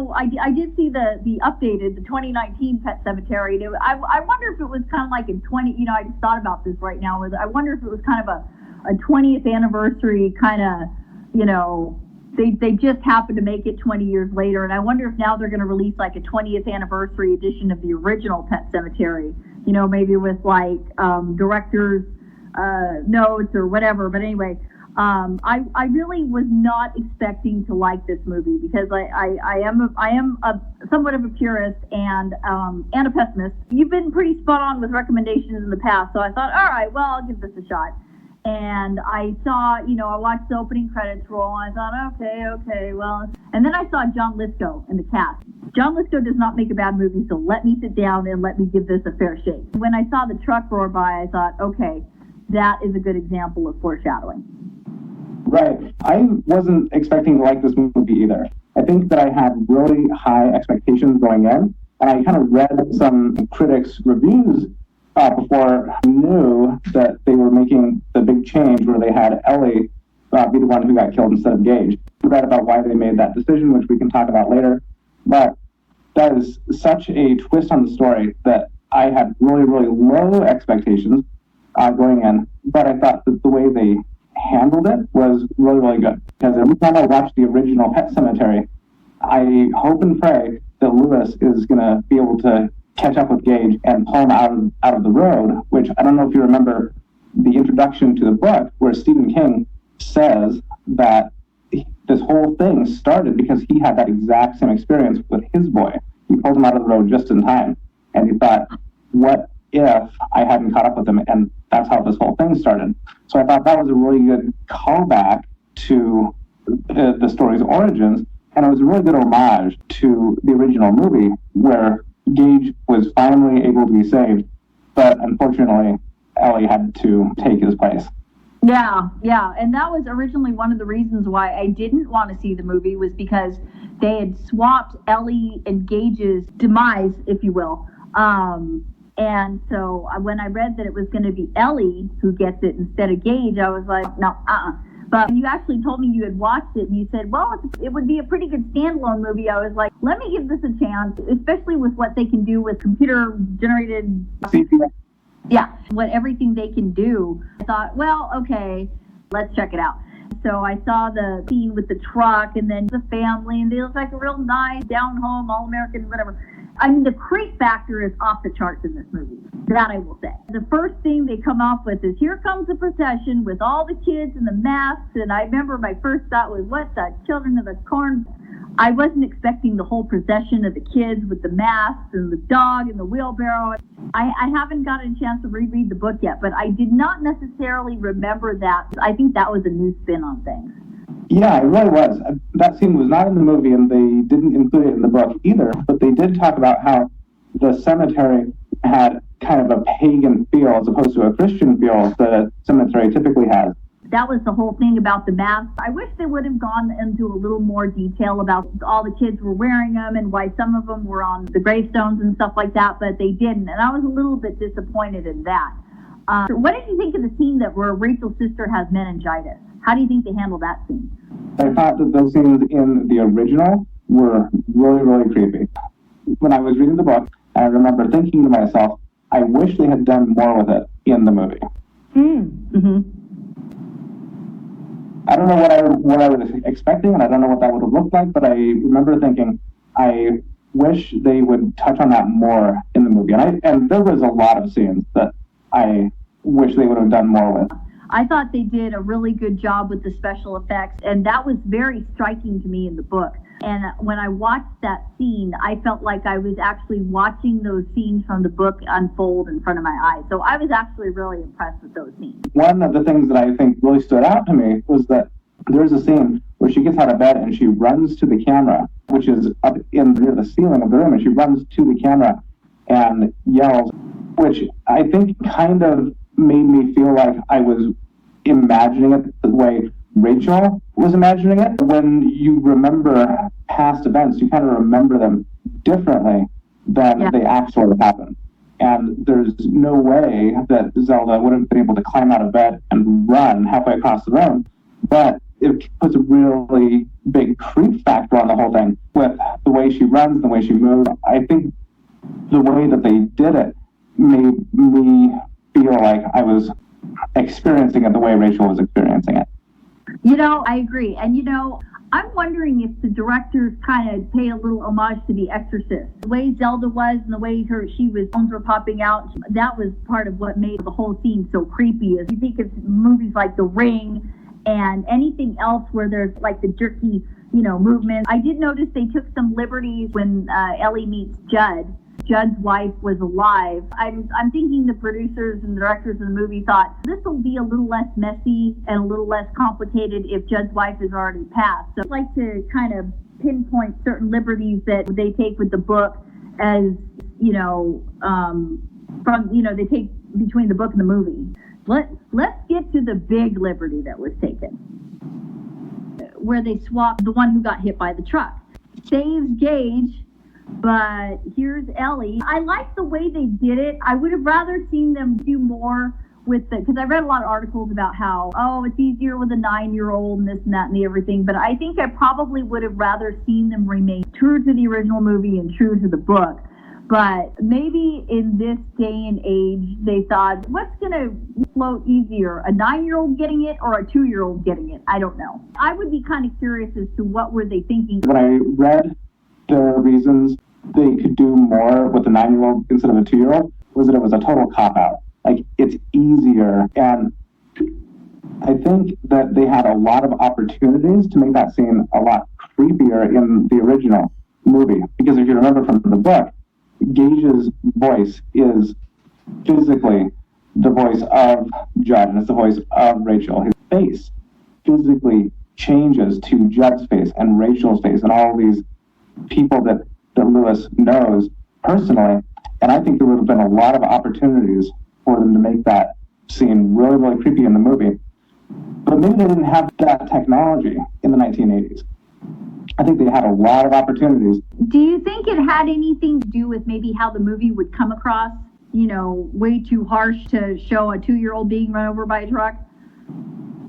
so I did see the 2019 Pet Sematary. I wonder if it was kind of like in 20, I just thought about this right now. I wonder if it was kind of a 20th anniversary kind of, they just happened to make it 20 years later. And I wonder if now they're going to release like a 20th anniversary edition of the original Pet Sematary, maybe with like director's notes or whatever. But anyway, I really was not expecting to like this movie because I am somewhat of a purist and a pessimist. You've been pretty spot on with recommendations in the past, so I thought, all right, well, I'll give this a shot. And I saw, I watched the opening credits roll, and I thought, okay, well. And then I saw John Lithgow in the cast. John Lithgow does not make a bad movie, so let me sit down and let me give this a fair shake. When I saw the truck roar by, I thought, okay, that is a good example of foreshadowing. Right. I wasn't expecting to like this movie either. I think that I had really high expectations going in, and I kind of read some critics' reviews before I knew that they were making the big change where they had Ellie be the one who got killed instead of Gage. I read about why they made that decision, which we can talk about later. But that is such a twist on the story that I had really, really low expectations going in. But I thought that the way they handled it was really, really good. Because every time I watch the original Pet Sematary, I hope and pray that Lewis is going to be able to catch up with Gage and pull him out of the road, which I don't know if you remember the introduction to the book where Stephen King says that this whole thing started because he had that exact same experience with his boy. He pulled him out of the road just in time. And he thought, what if I hadn't caught up with him? And that's how this whole thing started. So I thought that was a really good callback to the story's origins. And it was a really good homage to the original movie where Gage was finally able to be saved, but unfortunately, Ellie had to take his place. Yeah, and that was originally one of the reasons why I didn't want to see the movie was because they had swapped Ellie and Gage's demise, if you will. And so when I read that it was going to be Ellie who gets it instead of Gage, I was like, no, But when you actually told me you had watched it and you said, well, it would be a pretty good standalone movie, I was like, let me give this a chance, especially with what they can do with computer-generated... Yeah, everything they can do. I thought, well, okay, let's check it out. So I saw the scene with the truck and then the family, and they look like a real nice, down-home, all-American, whatever. I mean, the creep factor is off the charts in this movie. That I will say. The first thing they come off with is, here comes the procession with all the kids and the masks. And I remember my first thought was, what the children of the corn? I wasn't expecting the whole procession of the kids with the masks and the dog and the wheelbarrow. I haven't gotten a chance to reread the book yet, but I did not necessarily remember that. I think that was a new spin on things. Yeah, it really was. That scene was not in the movie, and they didn't include it in the book either, but they did talk about how the cemetery had kind of a pagan feel as opposed to a Christian feel that a cemetery typically has. That was the whole thing about the masks. I wish they would have gone into a little more detail about all the kids were wearing them and why some of them were on the gravestones and stuff like that, but they didn't, and I was a little bit disappointed in that. What did you think of the scene where Rachel's sister has meningitis? How do you think they handled that scene? I thought that those scenes in the original were really, really creepy. When I was reading the book, I remember thinking to myself, I wish they had done more with it in the movie. Mm-hmm. I don't know what I was expecting, and I don't know what that would have looked like, but I remember thinking, I wish they would touch on that more in the movie. And there was a lot of scenes that I wish they would have done more with. I thought they did a really good job with the special effects, and that was very striking to me in the book. And when I watched that scene, I felt like I was actually watching those scenes from the book unfold in front of my eyes. So I was actually really impressed with those scenes. One of the things that I think really stood out to me was that there's a scene where she gets out of bed and she runs to the camera, which is up near the ceiling of the room, and she runs to the camera and yells, which I think kind of made me feel like I was imagining it the way Rachel was imagining it. When you remember past events, you kind of remember them differently than they actually happened. And there's no way that Zelda would have been able to climb out of bed and run halfway across the room. But it puts a really big creep factor on the whole thing with the way she runs, the way she moves. I think the way that they did it made me feel like I was experiencing it the way Rachel was experiencing it. I agree. And, I'm wondering if the directors kind of pay a little homage to The Exorcist. The way Zelda was and the way bones were popping out, that was part of what made the whole scene so creepy. Is you think of movies like The Ring and anything else where there's like the jerky, movement. I did notice they took some liberties when Ellie meets Judd. Judd's wife was alive. I'm thinking the producers and the directors of the movie thought this will be a little less messy and a little less complicated if Judd's wife is already passed. So I'd like to kind of pinpoint certain liberties that they take with the book as, they take between the book and the movie. Let's get to the big liberty that was taken, where they swapped the one who got hit by the truck. Saves Gage, but here's Ellie. I like the way they did it. I would have rather seen them do more with because I read a lot of articles about how, it's easier with a 9-year-old and this and that and the everything, but I think I probably would have rather seen them remain true to the original movie and true to the book. But maybe in this day and age, they thought, what's going to float easier, a 9-year-old getting it or a 2-year-old getting it? I don't know. I would be kind of curious as to what were they thinking. When I read the reasons they could do more with a 9-year-old instead of a 2-year-old, was that it was a total cop-out. Like, it's easier. And I think that they had a lot of opportunities to make that scene a lot creepier in the original movie. Because if you remember from the book, Gage's voice is physically the voice of Judd, and it's the voice of Rachel. His face physically changes to Judd's face and Rachel's face and all these people that Lewis knows personally. And I think there would have been a lot of opportunities for them to make that scene really, really creepy in the movie. But maybe they didn't have that technology in the 1980s. I think they had a lot of opportunities. Do you think it had anything to do with maybe how the movie would come across? Way too harsh to show a 2-year-old being run over by a truck?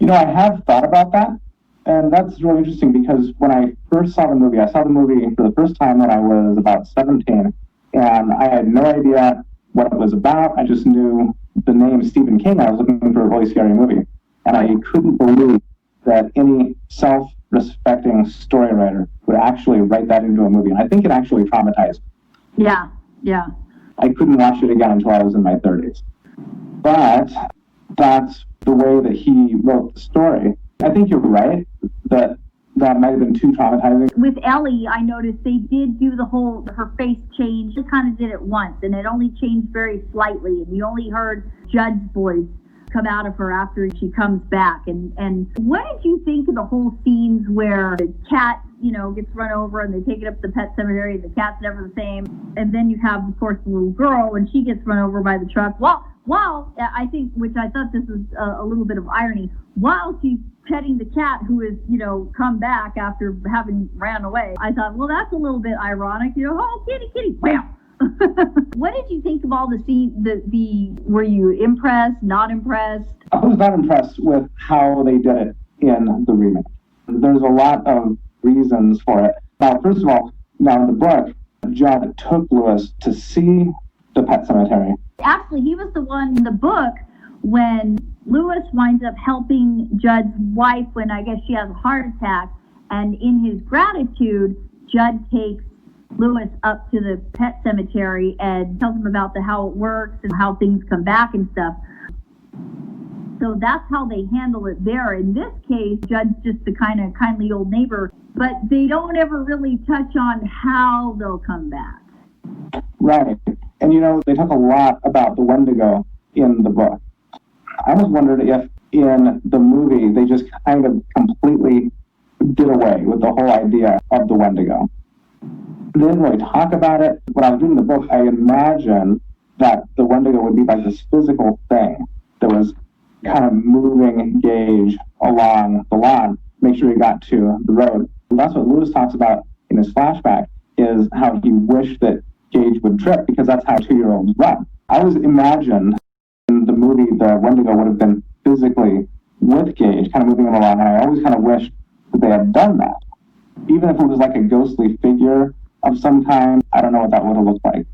I have thought about that. And that's really interesting because when I first saw the movie, I saw the movie for the first time when I was about 17. And I had no idea what it was about. I just knew the name Stephen King. I was looking for a really scary movie. And I couldn't believe that any self-respecting story writer would actually write that into a movie. And I think it actually traumatized me. Yeah. I couldn't watch it again until I was in my 30s. But that's the way that he wrote the story. I think you're right that might have been too traumatizing. With Ellie, I noticed they did do her face change. They kind of did it once, and it only changed very slightly, and you only heard Judd's voice come out of her after she comes back. And what did you think of the whole scenes where the cat, gets run over and they take it up to the pet cemetery and the cat's never the same? And then you have, of course, the little girl and she gets run over by the truck. While I think, which I thought this was a little bit of irony, while she's petting the cat who is, come back after having ran away, I thought, well, that's a little bit ironic, oh, kitty, wham! What did you think of all the scene? Were you impressed, not impressed? I was not impressed with how they did it in the remake. There's a lot of reasons for it. Now, first of all, in the book, Judd took Lewis to see the pet cemetery. Actually, he was the one in the book when Lewis winds up helping Judd's wife when I guess she has a heart attack. And in his gratitude, Judd takes Lewis up to the pet cemetery and tells him about how it works and how things come back and stuff. So that's how they handle it there. In this case, Judd's just the kind of kindly old neighbor, but they don't ever really touch on how they'll come back. Right. And they talk a lot about the Wendigo in the book. I almost wondered if in the movie they just kind of completely did away with the whole idea of the Wendigo. They didn't really talk about it. When I was reading the book, I imagined that the Wendigo would be like this physical thing that was kind of moving Gage along the lawn, make sure he got to the road. And that's what Lewis talks about in his flashback, is how he wished that Gage would trip because that's how 2-year-olds run. I was imagined in the movie the Wendigo would have been physically with Gage, kind of moving him along. And I always kind of wished that they had done that. Even if it was like a ghostly figure of some kind, I don't know what that would have looked like.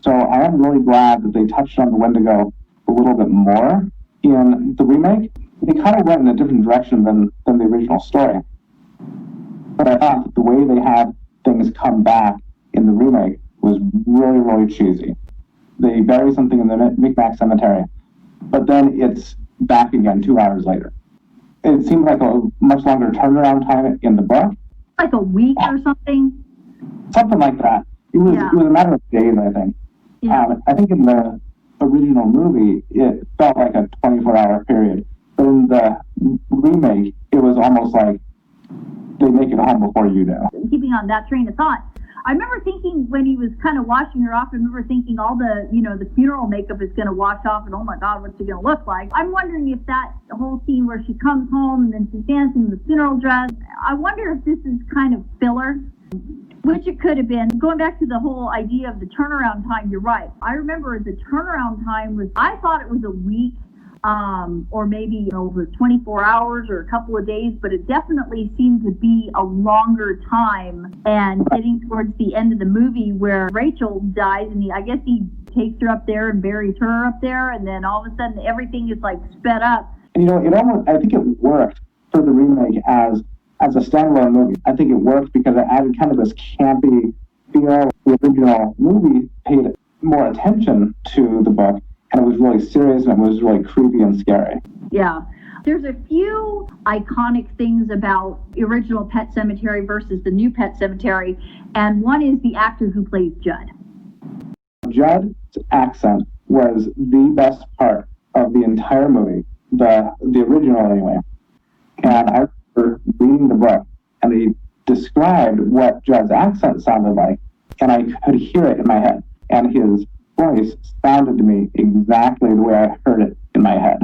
So I am really glad that they touched on the Wendigo a little bit more in the remake. They kind of went in a different direction than the original story. But I thought that the way they had things come back in the remake was really, really cheesy. They bury something in the Micmac Cemetery, but then it's back again 2 hours later. It seemed like a much longer turnaround time in the book. Like a week or something? Something like that. It was a matter of days, I think. Yeah. I think in the original movie, it felt like a 24-hour period. But in the remake, it was almost like they make it home before you do. Keeping on that train of thought, I remember thinking when he was kind of washing her off, I remember thinking all the, the funeral makeup is going to wash off and oh my God, what's she going to look like? I'm wondering if that whole scene where she comes home and then she's dancing in the funeral dress, I wonder if this is kind of filler, which it could have been. Going back to the whole idea of the turnaround time, you're right. I remember the turnaround time I thought it was a week. Or maybe over 24 hours or a couple of days, but it definitely seemed to be a longer time. And getting towards the end of the movie where Rachel dies, and I guess he takes her up there and buries her up there, and then all of a sudden everything is like sped up. And I think it worked for the remake as a standalone movie. I think it worked because it added kind of this campy feel. The original movie paid more attention to the book. And it was really serious, and it was really creepy and scary. Yeah. There's a few iconic things about the original Pet Sematary versus the new Pet Sematary, and one is the actor who plays Judd. Judd's accent was the best part of the entire movie, the original anyway. And I remember reading the book, and they described what Judd's accent sounded like, and I could hear it in my head. And his voice sounded to me exactly the way I heard it in my head.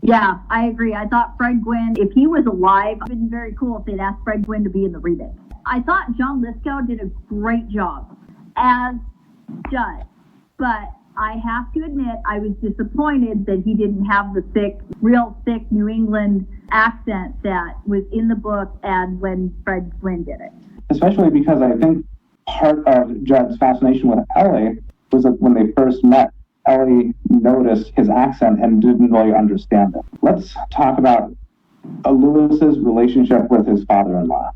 Yeah, I agree. I thought Fred Gwynne, if he was alive, it would have been very cool if they'd asked Fred Gwynne to be in the remake. I thought John Lithgow did a great job as Judd, but I have to admit I was disappointed that he didn't have the real thick New England accent that was in the book and when Fred Gwynne did it. Especially because I think part of Judd's fascination with Ellie was that when they first met, Ellie noticed his accent and didn't really understand it. Let's talk about Lewis's relationship with his father-in-law.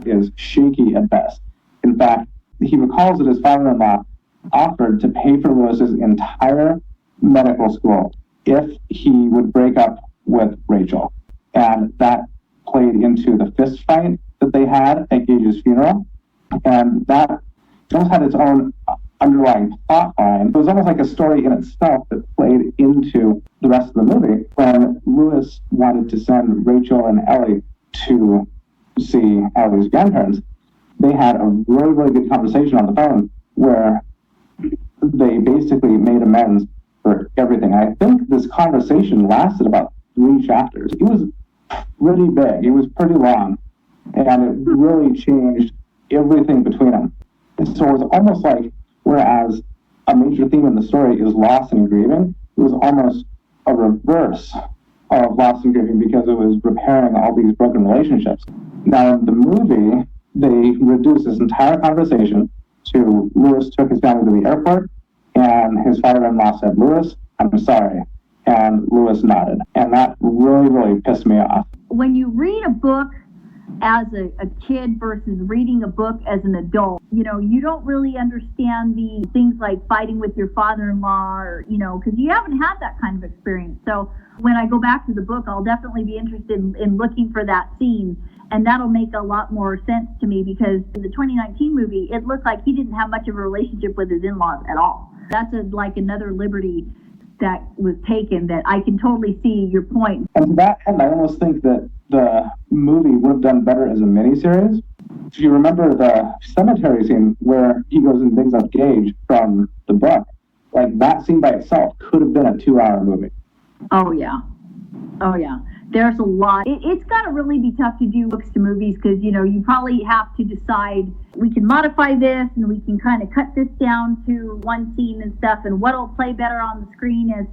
Is shaky at best. In fact, he recalls that his father-in-law offered to pay for Lewis's entire medical school if he would break up with Rachel. And that played into the fist fight that they had at Gage's funeral. And that almost had its own underlying plot line. It was almost like a story in itself that played into the rest of the movie. When Lewis wanted to send Rachel and Ellie to see Ellie's grandparents, they had a really, really good conversation on the phone where they basically made amends for everything. I think this conversation lasted about 3 chapters. It was pretty big. It was pretty long. And it really changed everything between them. And so it was almost like, whereas a major theme in the story is loss and grieving, it was almost a reverse of loss and grieving because it was repairing all these broken relationships. Now, in the movie, they reduced this entire conversation to Lewis took his family to the airport, and his father-in-law said, "Lewis, I'm sorry." And Lewis nodded. And that really, really pissed me off. When you read a book as a kid versus reading a book as an adult, you don't really understand the things like fighting with your father-in-law or, because you haven't had that kind of experience. So when I go back to the book, I'll definitely be interested in looking for that scene. And that'll make a lot more sense to me because in the 2019 movie, it looked like he didn't have much of a relationship with his in-laws at all. That's like another liberty that was taken that I can totally see your point. And to that end, I almost think that the movie would have done better as a miniseries. If you remember the cemetery scene where he goes and digs up Gage from the book, like that scene by itself could have been a 2-hour movie. Oh, yeah. There's a lot. It's got to really be tough to do books to movies because, you probably have to decide, we can modify this and we can kind of cut this down to one scene and stuff, and what'll play better on the screen as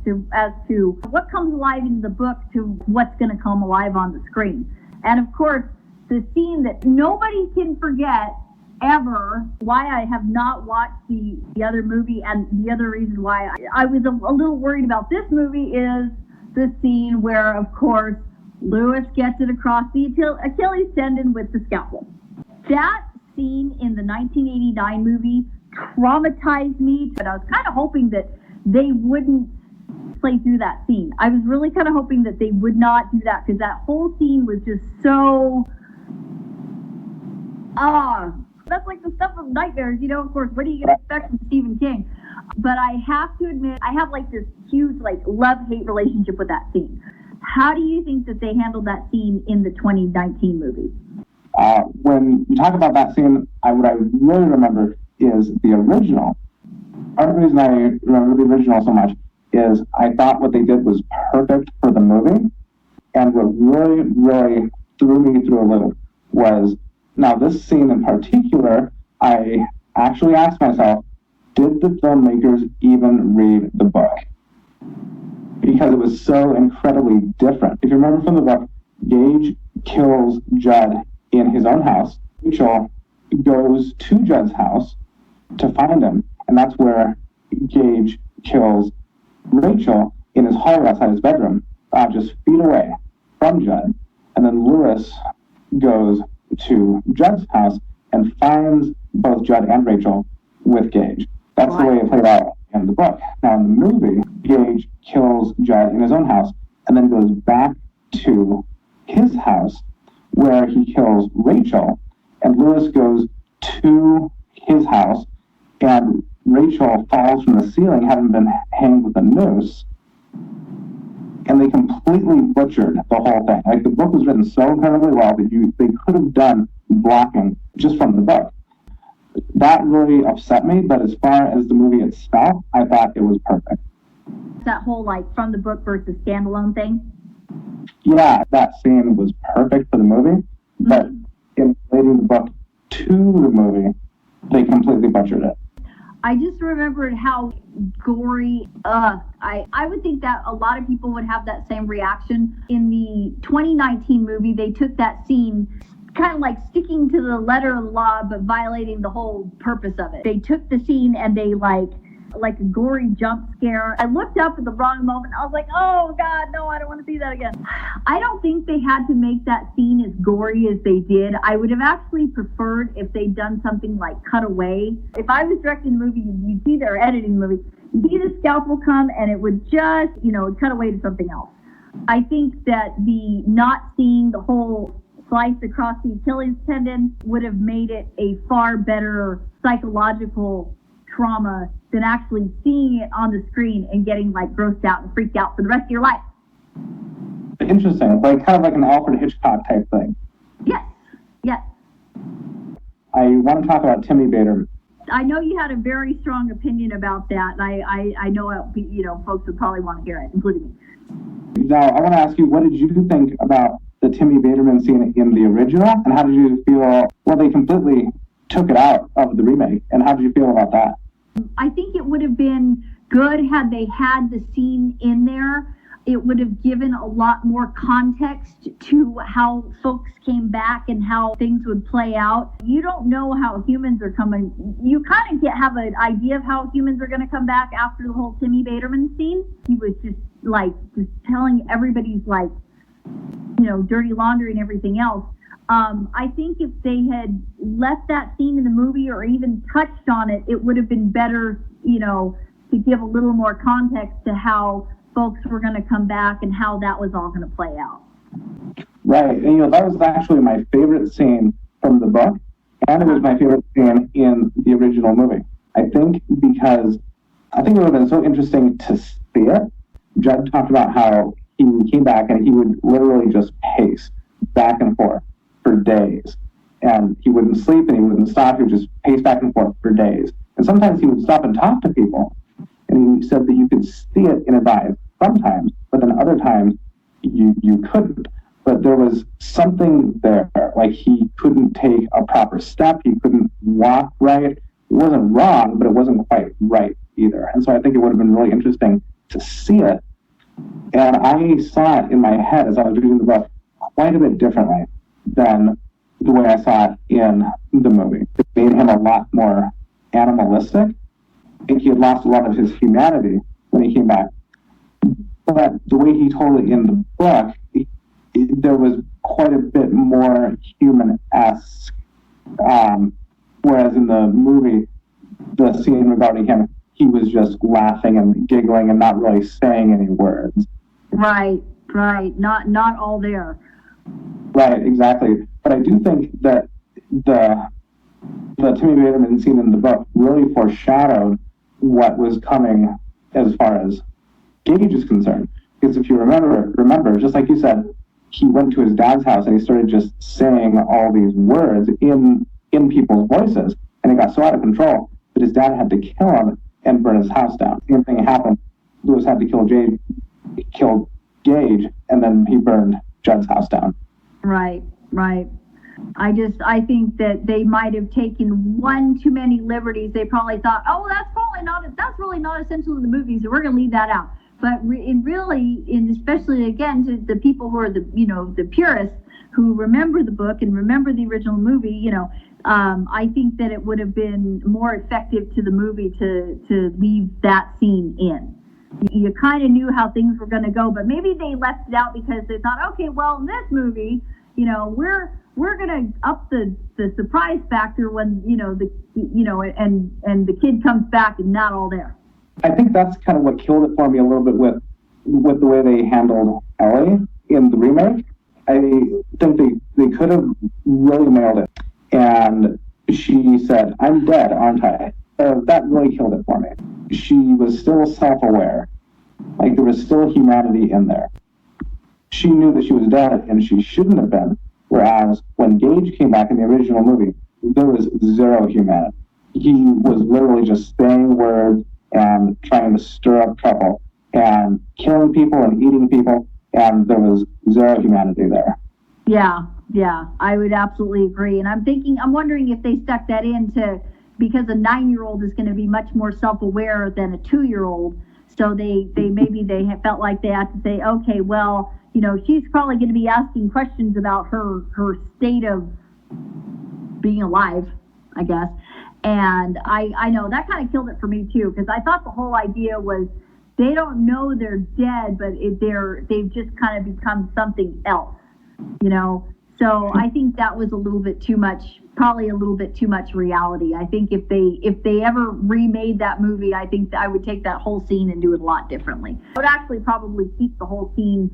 to what comes alive in the book to what's going to come alive on the screen. And of course, the scene that nobody can forget ever, why I have not watched the other movie, and the other reason why I was a little worried about this movie is the scene where, of course, Lewis gets it across the Achilles tendon with the scalpel. That scene in the 1989 movie traumatized me, but I was kind of hoping that they wouldn't play through that scene. I was really kind of hoping that they would not do that because that whole scene was just so... that's like the stuff of nightmares, of course, what do you expect from Stephen King? But I have to admit, I have like this huge love-hate relationship with that scene. How do you think that they handled that scene in the 2019 movie? When you talk about that scene, what I really remember is the original. Part of the reason I remember the original so much is I thought what they did was perfect for the movie, and what really, really threw me through a loop was, now this scene in particular, I actually asked myself, did the filmmakers even read the book? Because it was so incredibly different. If you remember from the book, Gage kills Judd in his own house. Rachel goes to Judd's house to find him, and that's where Gage kills Rachel in his hallway outside his bedroom, just feet away from Judd. And then Lewis goes to Judd's house and finds both Judd and Rachel with Gage. That's the way it played out in the book. Now in the movie, Gage kills Judd in his own house and then goes back to his house where he kills Rachel, and Lewis goes to his house and Rachel falls from the ceiling, having been hanged with a noose, and they completely butchered the whole thing. Like, the book was written so incredibly well that they could have done blocking just from the book. That really upset me, but as far as the movie itself, I thought it was perfect. That whole, from the book versus standalone thing? Yeah, that scene was perfect for the movie, but in relating the book to the movie, they completely butchered it. I just remembered how gory, I would think that a lot of people would have that same reaction. In the 2019 movie, they took that scene kind of sticking to the letter of the law, but violating the whole purpose of it. They took the scene and they like a gory jump scare. I looked up at the wrong moment. I was like, oh God, no, I don't want to see that again. I don't think they had to make that scene as gory as they did. I would have actually preferred if they'd done something like cut away. If I was directing the movie, you'd see their editing the movie, you'd see the scalpel come and it would just, cut away to something else. I think that the not seeing the whole slice across the Achilles tendon would have made it a far better psychological trauma than actually seeing it on the screen and getting grossed out and freaked out for the rest of your life. Interesting, kind of like an Alfred Hitchcock type thing. Yes. I want to talk about Timmy Bater. I know you had a very strong opinion about that, and I know folks would probably want to hear it, including me. Now, I want to ask you, what did you think about the Timmy Baterman scene in the original, and how did you feel? Well, they completely took it out of the remake, and how did you feel about that? I think it would have been good had they had the scene in there. It would have given a lot more context to how folks came back and how things would play out. You don't know how humans are coming. You kind of have an idea of how humans are going to come back after the whole Timmy Baterman scene. He was just telling everybody's dirty laundry and everything else. I think if they had left that scene in the movie or even touched on it, it would have been better, to give a little more context to how folks were going to come back and how that was all going to play out. Right. And, that was actually my favorite scene from the book, and it was my favorite scene in the original movie. I think because it would have been so interesting to see it. Judd talked about how he came back and he would literally just pace back and forth for days. And he wouldn't sleep and he wouldn't stop. He would just pace back and forth for days. And sometimes he would stop and talk to people. And he said that you could see it in his eyes sometimes, but then other times you couldn't. But there was something there, like he couldn't take a proper step, he couldn't walk right. It wasn't wrong, but it wasn't quite right either. And so I think it would have been really interesting to see it. And I saw it in my head as I was reading the book quite a bit differently than the way I saw it in the movie. It made him a lot more animalistic. I think he had lost a lot of his humanity when he came back. But the way he told it in the book, there was quite a bit more human-esque. Whereas in the movie, the scene regarding him, he was just laughing and giggling and not really saying any words. Right. Not all there. Right, exactly. But I do think that the Timmy Baterman scene in the book really foreshadowed what was coming as far as Gage is concerned. Because if you remember, just like you said, he went to his dad's house and he started just saying all these words in people's voices, and it got so out of control that his dad had to kill him and burn his house down. Same thing happened. Lewis had to kill Gage, and then he burned Judd's house down. Right. I think that they might have taken one too many liberties. They probably thought, oh, that's really not essential to the movie, so we're going to leave that out. But especially again to the people who are the purists who remember the book and remember the original movie, I think that it would have been more effective to the movie to leave that scene in. You kind of knew how things were going to go, but maybe they left it out because they thought, okay, well, in this movie, we're going to up the surprise factor when and the kid comes back and not all there. I think that's kind of what killed it for me a little bit with the way they handled Ellie in the remake. I think they could have really nailed it. And she said, "I'm dead, aren't I?" That really killed it for me. She was still self-aware. Like, there was still humanity in there. She knew that she was dead, and she shouldn't have been. Whereas when Gage came back in the original movie, there was zero humanity. He was literally just saying words and trying to stir up trouble and killing people and eating people, and there was zero humanity there. Yeah, I would absolutely agree. And I'm wondering if they stuck that in because a 9-year-old is going to be much more self-aware than a 2-year-old. So they felt like they had to say, okay, well, she's probably going to be asking questions about her state of being alive, I guess. And I know that kind of killed it for me too, because I thought the whole idea was they don't know they're dead, but they've just kind of become something else, So I think that was probably a little bit too much reality. I think if they ever remade that movie, I think I would take that whole scene and do it a lot differently. I would actually probably keep the whole scene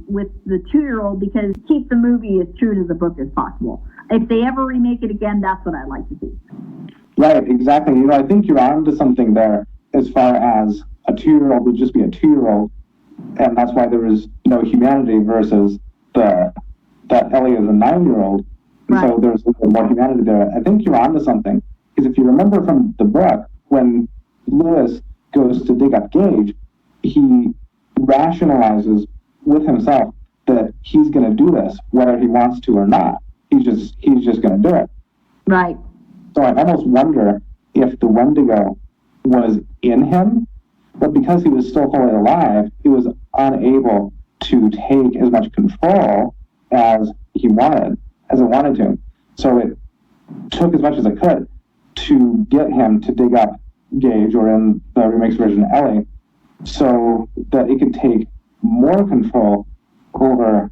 with the 2-year-old, because keep the movie as true to the book as possible. If they ever remake it again, that's what I'd like to see. Right, exactly. I think you're on to something there as far as a 2-year-old would just be a 2-year-old, and that's why there is no humanity versus that Ellie is a 9-year-old. Right. So there's a little more humanity there. I think you're onto something, because if you remember from the book, when Lewis goes to dig up Gage, he rationalizes with himself that he's going to do this whether he wants to or not. He's just going to do it. Right. So I almost wonder if the Wendigo was in him, but because he was still fully alive, he was unable to take as much control as it wanted to. So it took as much as it could to get him to dig up Gage, or in the remake's version, Ellie, so that it could take more control over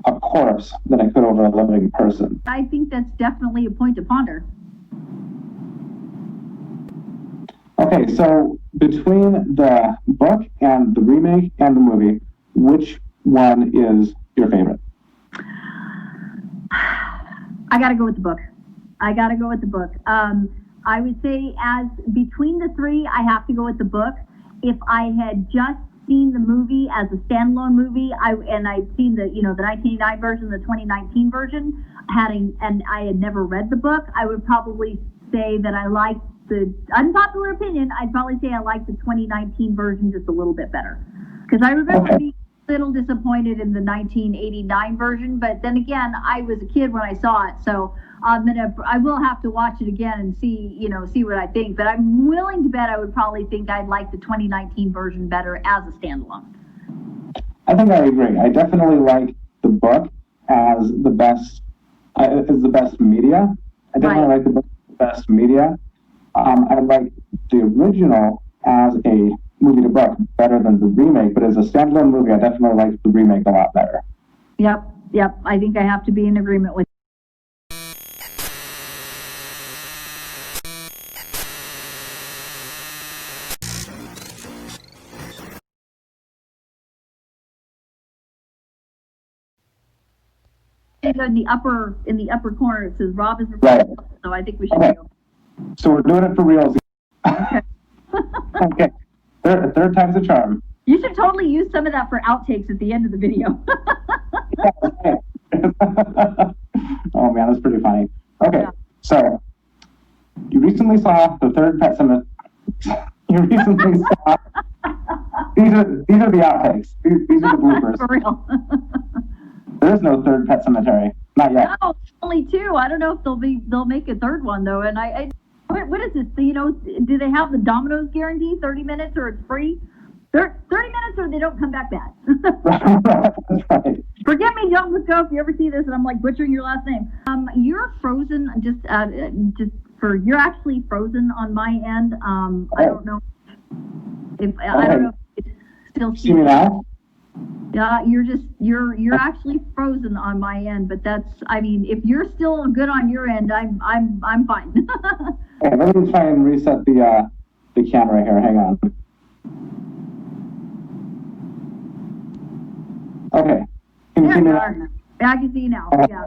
a corpse than it could over a living person. I think that's definitely a point to ponder. Okay, so between the book and the remake and the movie, which one is your favorite? I got to go with the book. I would say, as between the three, I have to go with the book. If I had just seen the movie as a standalone movie, I'd seen the 1989 version, the 2019 version, and I had never read the book, I would probably say that I liked the unpopular opinion. I'd probably say I liked the 2019 version just a little bit better, because I remember little disappointed in the 1989 version, but then again, I was a kid when I saw it, so I will have to watch it again and see what I think. But I'm willing to bet I would probably think I'd like the 2019 version better as a standalone. I think I agree. I definitely like the book as the best media. I definitely like the book as the best media. I like the original as a movie to book better than the remake, but as a standalone movie, I definitely like the remake a lot better. Yep. I think I have to be in agreement with. In the upper corner, it says Rob is right. So I think we should go. So we're doing it for real. Okay. Okay. Third time's a charm. You should totally use some of that for outtakes at the end of the video. Oh man, that's pretty funny. Okay, Yeah. So you recently saw the third Pet Cemetery. You recently saw. These are the outtakes. These are the bloopers. For real. There is no third Pet Cemetery. Not yet. No, only two. I don't know if they'll make a third one though. And what is this? Do they have the Domino's guarantee? 30 minutes or it's free? 30 minutes or they don't come back bad. That's right. Forgive me, John Briscoe, if you ever see this and I'm like butchering your last name. You're frozen. You're actually frozen on my end. I don't know I don't know if it's still. See me now? Yeah, you're actually frozen on my end, but if you're still good on your end, I'm fine. Okay, let me try and reset the camera here. Hang on. Okay. Can you see me now? I can see you now. Okay. Yeah.